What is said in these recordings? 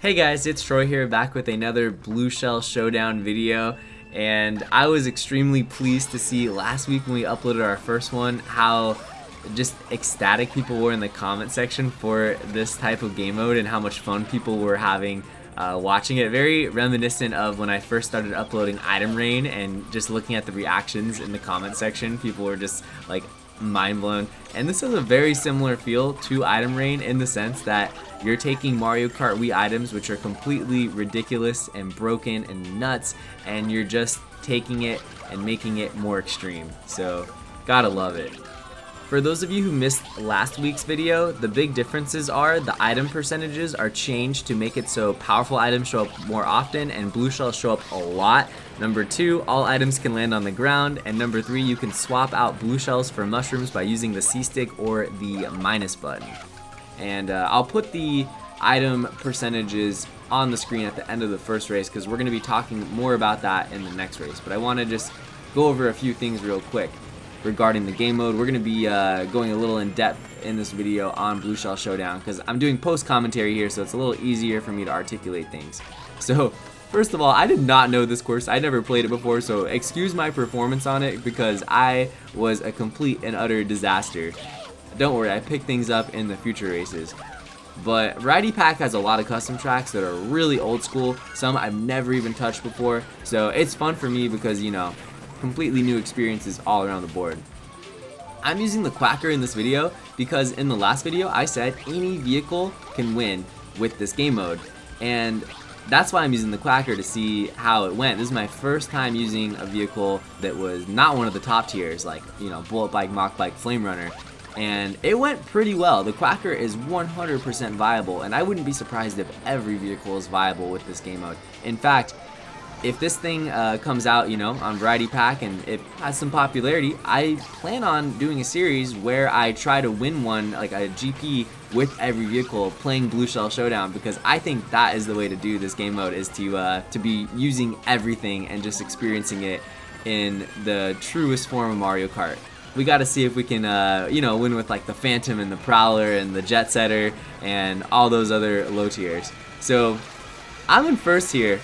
Hey guys, it's Troy here, back with another Blue Shell Showdown video, and I was extremely pleased to see last week when we uploaded our first one how just ecstatic people were in the comment section for this type of game mode and how much fun people were having watching it. Very reminiscent of when I first started uploading Item Rain, and just looking at the reactions in the comment section, people were just like mind blown. And this has a very similar feel to Item Rain in the sense that you're taking Mario Kart Wii items, which are completely ridiculous and broken and nuts, and you're just taking it and making it more extreme. So, gotta love it. For those of you who missed last week's video, the big differences are the item percentages are changed to make it so powerful items show up more often and blue shells show up a lot. Number 2, all items can land on the ground. And number 3, you can swap out blue shells for mushrooms by using the C stick or the minus button. And I'll put the item percentages on the screen at the end of the first race because we're going to be talking more about that in the next race. But I want to just go over a few things real quick regarding the game mode. We're going to be going a little in depth in this video on Blue Shell Showdown because I'm doing post commentary here, so it's a little easier for me to articulate things. So first of all, I did not know this course. I never played it before, so excuse my performance on it because I was a complete and utter disaster. Don't worry, I pick things up in the future races. But Variety Pack has a lot of custom tracks that are really old school, some I've never even touched before, so it's fun for me because, you know, completely new experiences all around the board. I'm using the Quacker in this video because in the last video I said any vehicle can win with this game mode, and that's why I'm using the Quacker to see how it went. This is my first time using a vehicle that was not one of the top tiers, like, you know, Bullet Bike, Mach Bike, Flame Runner. And it went pretty well. The Quacker is 100% viable, and I wouldn't be surprised if every vehicle is viable with this game mode. In fact, if this thing comes out, you know, on Variety Pack and it has some popularity, I plan on doing a series where I try to win one, like a GP with every vehicle playing Blue Shell Showdown, because I think that is the way to do this game mode, is to be using everything and just experiencing it in the truest form of Mario Kart. We got to see if we can, you know, win with like the Phantom and the Prowler and the Jet Setter and all those other low tiers. So I'm in first here,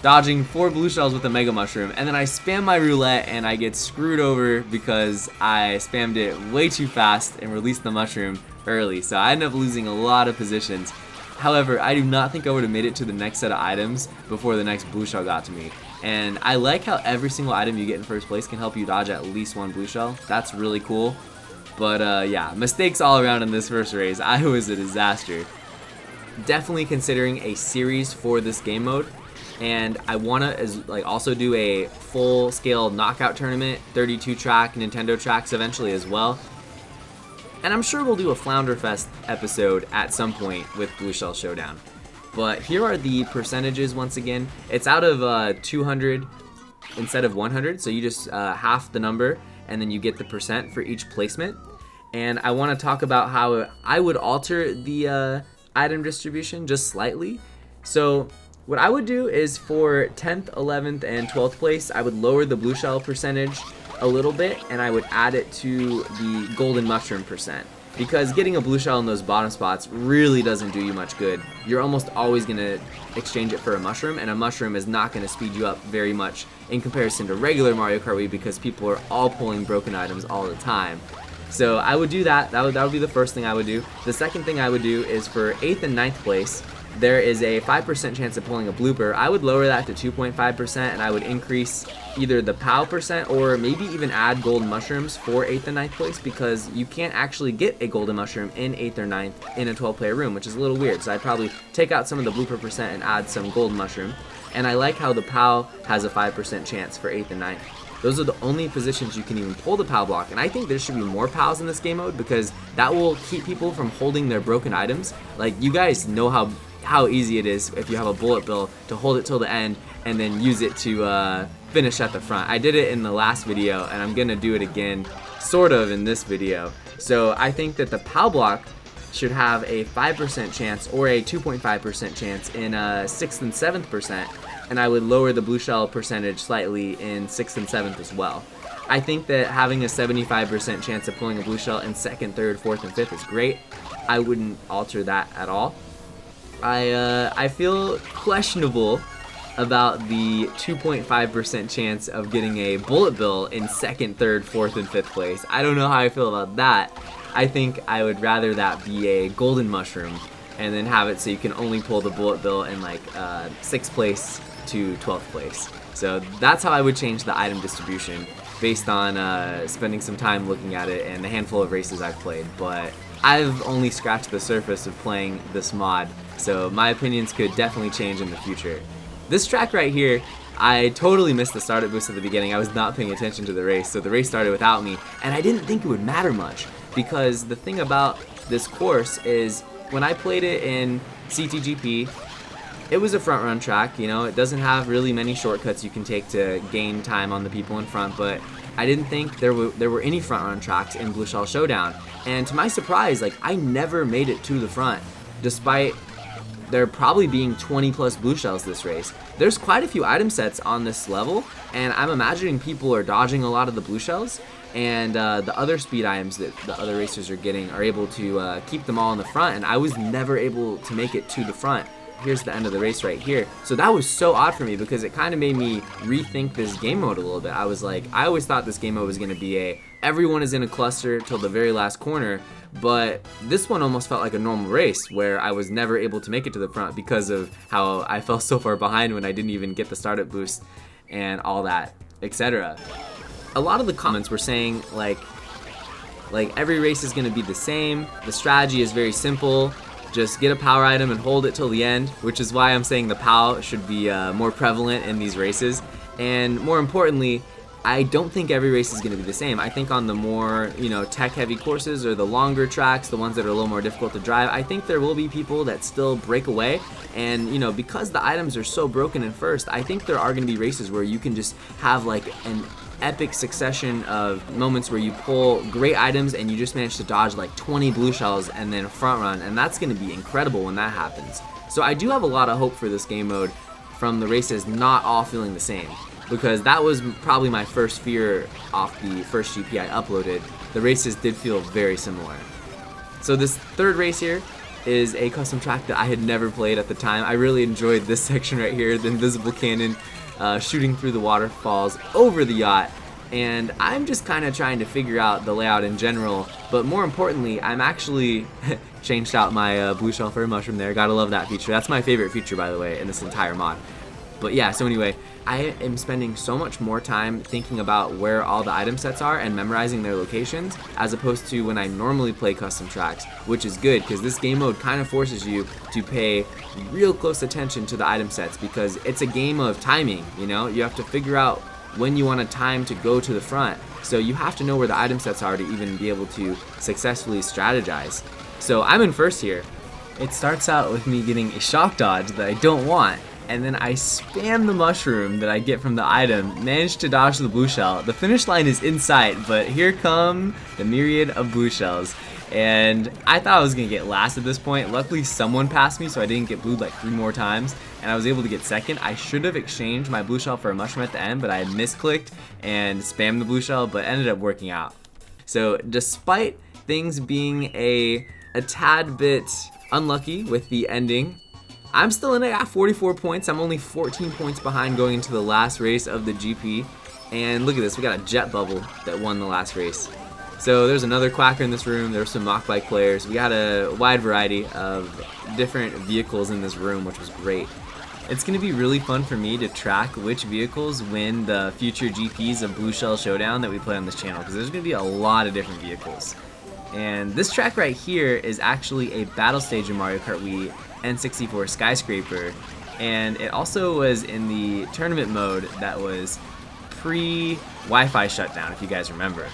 dodging 4 blue shells with a Mega Mushroom, and then I spam my roulette and I get screwed over because I spammed it way too fast and released the mushroom early. So I ended up losing a lot of positions. However, I do not think I would have made it to the next set of items before the next blue shell got to me. And I like how every single item you get in first place can help you dodge at least one blue shell. That's really cool. But yeah, mistakes all around in this first race. I was a disaster. Definitely considering a series for this game mode. And I want to also do a full-scale knockout tournament, 32 track Nintendo tracks eventually as well. And I'm sure we'll do a Flounder Fest episode at some point with Blue Shell Showdown. But here are the percentages once again. It's out of 200 instead of 100, so you just half the number and then you get the percent for each placement. And I want to talk about how I would alter the item distribution just slightly. So what I would do is for 10th, 11th, and 12th place, I would lower the blue shell percentage a little bit and I would add it to the golden mushroom percent. Because getting a blue shell in those bottom spots really doesn't do you much good. You're almost always going to exchange it for a mushroom, and a mushroom is not going to speed you up very much in comparison to regular Mario Kart Wii because people are all pulling broken items all the time. So I would do that. That would be the first thing I would do. The second thing I would do is for 8th and 9th place, there is a 5% chance of pulling a blooper. I would lower that to 2.5% and I would increase either the POW percent or maybe even add golden mushrooms for 8th and 9th place, because you can't actually get a golden mushroom in 8th or 9th in a 12-player room, which is a little weird. So I'd probably take out some of the blooper percent and add some golden mushroom. And I like how the POW has a 5% chance for 8th and 9th. Those are the only positions you can even pull the POW block, and I think there should be more POWs in this game mode because that will keep people from holding their broken items. Like, you guys know how easy it is if you have a bullet bill to hold it till the end and then use it to finish at the front. I did it in the last video and I'm gonna do it again sort of in this video. So I think that the POW block should have a 5% chance or a 2.5% chance in 6th and 7th percent, and I would lower the blue shell percentage slightly in 6th and 7th as well. I think that having a 75% chance of pulling a blue shell in 2nd, 3rd, 4th, and 5th is great. I wouldn't alter that at all. I feel questionable about the 2.5% chance of getting a bullet bill in 2nd, 3rd, 4th, and 5th place. I don't know how I feel about that. I think I would rather that be a golden mushroom and then have it so you can only pull the bullet bill in like 6th place to 12th place. So that's how I would change the item distribution based on spending some time looking at it and the handful of races I've played. But I've only scratched the surface of playing this mod, so my opinions could definitely change in the future. This track right here, I totally missed the startup boost at the beginning. I was not paying attention to the race, so the race started without me, and I didn't think it would matter much, because the thing about this course is when I played it in CTGP, it was a front run track. You know, it doesn't have really many shortcuts you can take to gain time on the people in front, but I didn't think there were any front run tracks in Blue Shell Showdown, and to my surprise, like, I never made it to the front, despite there probably being 20 plus blue shells this race. There's quite a few item sets on this level, and I'm imagining people are dodging a lot of the blue shells, and the other speed items that the other racers are getting are able to keep them all in the front, and I was never able to make it to the front. Here's the end of the race right here. So that was so odd for me because it kind of made me rethink this game mode a little bit. I was like, I always thought this game mode was going to be everyone is in a cluster till the very last corner, but this one almost felt like a normal race where I was never able to make it to the front because of how I fell so far behind when I didn't even get the startup boost and all that, etc. A lot of the comments were saying like every race is going to be the same, the strategy is very simple, just get a power item and hold it till the end, which is why I'm saying the POW should be more prevalent in these races. And more importantly, I don't think every race is going to be the same. I think on the more, tech-heavy courses or the longer tracks, the ones that are a little more difficult to drive, I think there will be people that still break away. And, because the items are so broken in first, I think there are going to be races where you can just have like an epic succession of moments where you pull great items and you just manage to dodge like 20 blue shells and then front run, and that's going to be incredible when that happens. So I do have a lot of hope for this game mode from the races not all feeling the same, because that was probably my first fear off the first GP I uploaded. The races did feel very similar. So this third race here is a custom track that I had never played at the time. I really enjoyed this section right here, the invisible cannon shooting through the waterfalls over the yacht, and I'm just kind of trying to figure out the layout in general, but more importantly, I'm actually changed out my blue shell fairy mushroom there. Gotta love that feature. That's my favorite feature, by the way, in this entire mod. But yeah, so anyway, I am spending so much more time thinking about where all the item sets are and memorizing their locations, as opposed to when I normally play custom tracks, which is good because this game mode kind of forces you to pay real close attention to the item sets, because it's a game of timing. You have to figure out when you want a time to go to the front, so you have to know where the item sets are to even be able to successfully strategize. So I'm in first here. It starts out with me getting a shock dodge that I don't want, and then I spam the mushroom that I get from the item, manage to dodge the blue shell. The finish line is in sight, but here come the myriad of blue shells. And I thought I was going to get last at this point. Luckily someone passed me, so I didn't get blued like 3 more times, and I was able to get second. I should have exchanged my blue shell for a mushroom at the end, but I misclicked and spammed the blue shell, but ended up working out. So despite things being a tad bit unlucky with the ending, I'm still in it at 44 points. I'm only 14 points behind going into the last race of the GP. And look at this, we got a jet bubble that won the last race. So there's another Quacker in this room. There's some mock bike players. We got a wide variety of different vehicles in this room, which was great. It's going to be really fun for me to track which vehicles win the future GPs of Blue Shell Showdown that we play on this channel, because there's going to be a lot of different vehicles. And this track right here is actually a battle stage in Mario Kart Wii N64 Skyscraper, and it also was in the tournament mode that was pre-Wi-Fi shutdown, if you guys remember.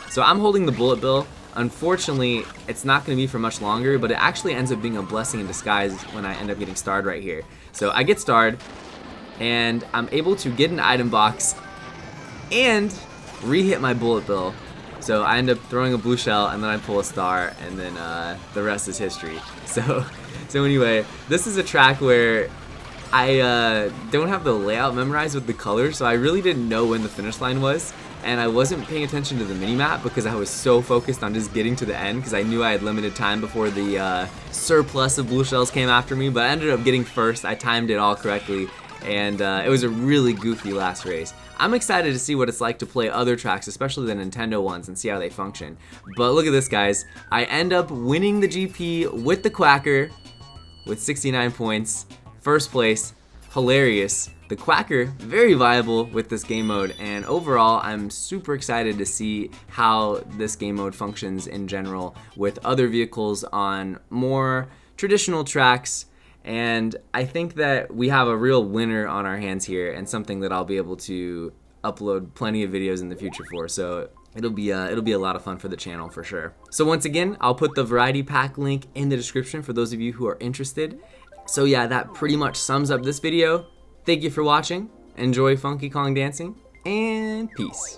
So I'm holding the bullet bill. Unfortunately, it's not going to be for much longer, but it actually ends up being a blessing in disguise when I end up getting starred right here. So I get starred, and I'm able to get an item box and re-hit my bullet bill. So I end up throwing a blue shell, and then I pull a star, and then the rest is history. So anyway, this is a track where I don't have the layout memorized with the colors, so I really didn't know when the finish line was. and I wasn't paying attention to the mini-map because I was so focused on just getting to the end because I knew I had limited time before the surplus of blue shells came after me, but I ended up getting first. I timed it all correctly, and it was a really goofy last race. I'm excited to see what it's like to play other tracks, especially the Nintendo ones, and see how they function. But look at this, guys. I end up winning the GP with the Quacker with 69 points. First place. Hilarious. The Quacker, very viable with this game mode, and overall I'm super excited to see how this game mode functions in general with other vehicles on more traditional tracks. And I think that we have a real winner on our hands here, and something that I'll be able to upload plenty of videos in the future for. So it'll be a lot of fun for the channel for sure. So once again, I'll put the variety pack link in the description for those of you who are interested. So yeah, that pretty much sums up this video. Thank you for watching. Enjoy Funky Kong dancing, and peace.